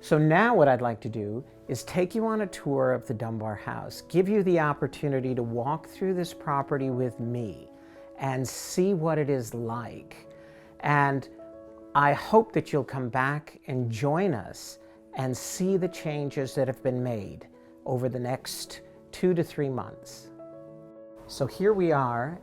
So now what I'd like to do is take you on a tour of the Dunbar house, give you the opportunity to walk through this property with me and see what it is like. And I hope that you'll come back and join us and see the changes that have been made over the next 2 to 3 months. So here we are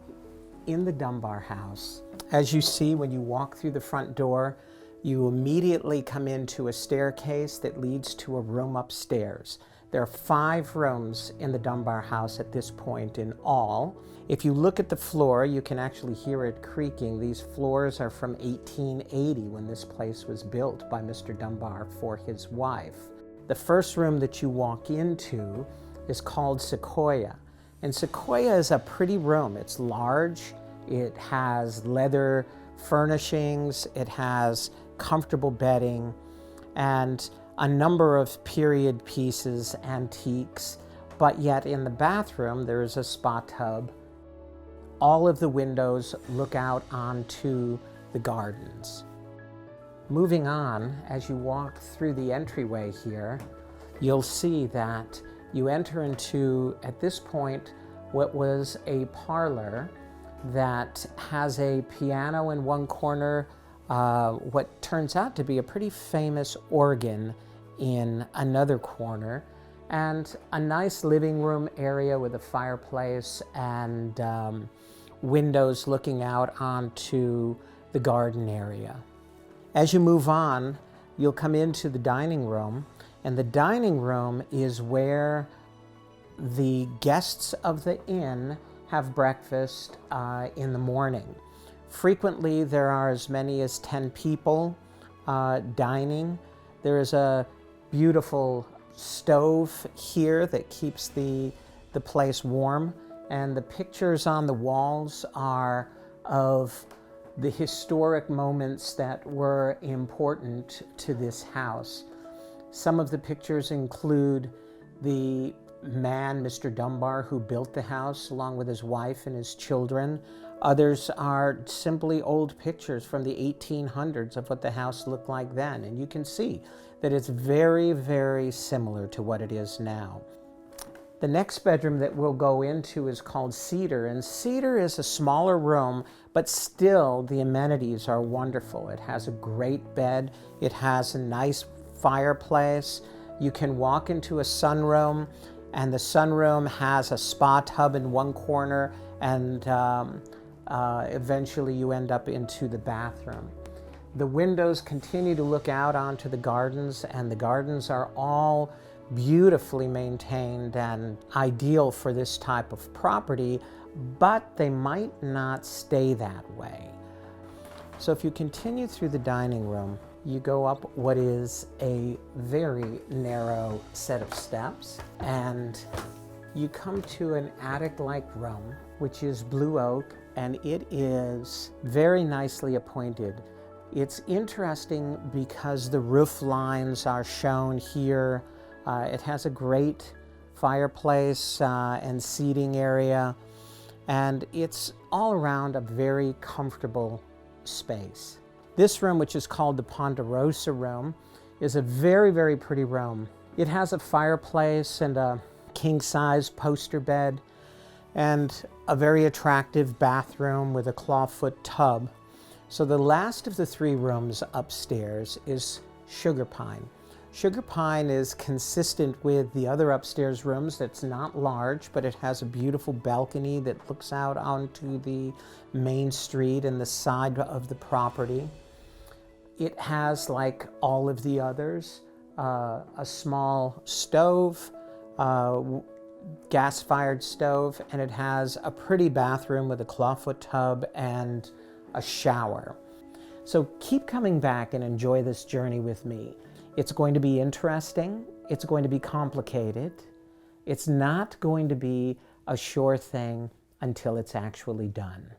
in the Dunbar house. As you see, when you walk through the front door, you immediately come into a staircase that leads to a room upstairs. There are 5 rooms in the Dunbar house at this point in all. If you look at the floor, you can actually hear it creaking. These floors are from 1880 when this place was built by Mr. Dunbar for his wife. The first room that you walk into is called Sequoia. And Sequoia is a pretty room. It's large, it has leather furnishings, it has comfortable bedding, and a number of period pieces, antiques, but yet in the bathroom there is a spa tub. All of the windows look out onto the gardens. Moving on, as you walk through the entryway here, you'll see that you enter into, at this point, what was a parlor that has a piano in one corner, what turns out to be a pretty famous organ in another corner, and a nice living room area with a fireplace and windows looking out onto the garden area. As you move on, you'll come into the dining room, and the dining room is where the guests of the inn have breakfast in the morning. Frequently, there are as many as 10 people dining. There is a beautiful stove here that keeps the place warm, and the pictures on the walls are of the historic moments that were important to this house. Some of the pictures include the man, Mr. Dunbar, who built the house along with his wife and his children. Others are simply old pictures from the 1800s of what the house looked like then. And you can see that it's very, very similar to what it is now. The next bedroom that we'll go into is called Cedar, and Cedar is a smaller room, but still the amenities are wonderful. It has a great bed, it has a nice fireplace, you can walk into a sunroom, and the sunroom has a spa tub in one corner, and eventually you end up into the bathroom. The windows continue to look out onto the gardens, and the gardens are all beautifully maintained and ideal for this type of property, but they might not stay that way. So if you continue through the dining room, you go up what is a very narrow set of steps, and you come to an attic-like room, which is blue oak, and it is very nicely appointed. It's interesting because the roof lines are shown here. It has a great fireplace and seating area, and it's all around a very comfortable space. This room, which is called the Ponderosa room, is a very, very pretty room. It has a fireplace and a king-size poster bed and a very attractive bathroom with a clawfoot tub. So the last of the 3 rooms upstairs is Sugar Pine. Sugar Pine is consistent with the other upstairs rooms. It's not large, but it has a beautiful balcony that looks out onto the main street and the side of the property. It has, like all of the others, a small stove, gas-fired stove, and it has a pretty bathroom with a clawfoot tub and a shower. So keep coming back and enjoy this journey with me. It's going to be interesting. It's going to be complicated. It's not going to be a sure thing until it's actually done.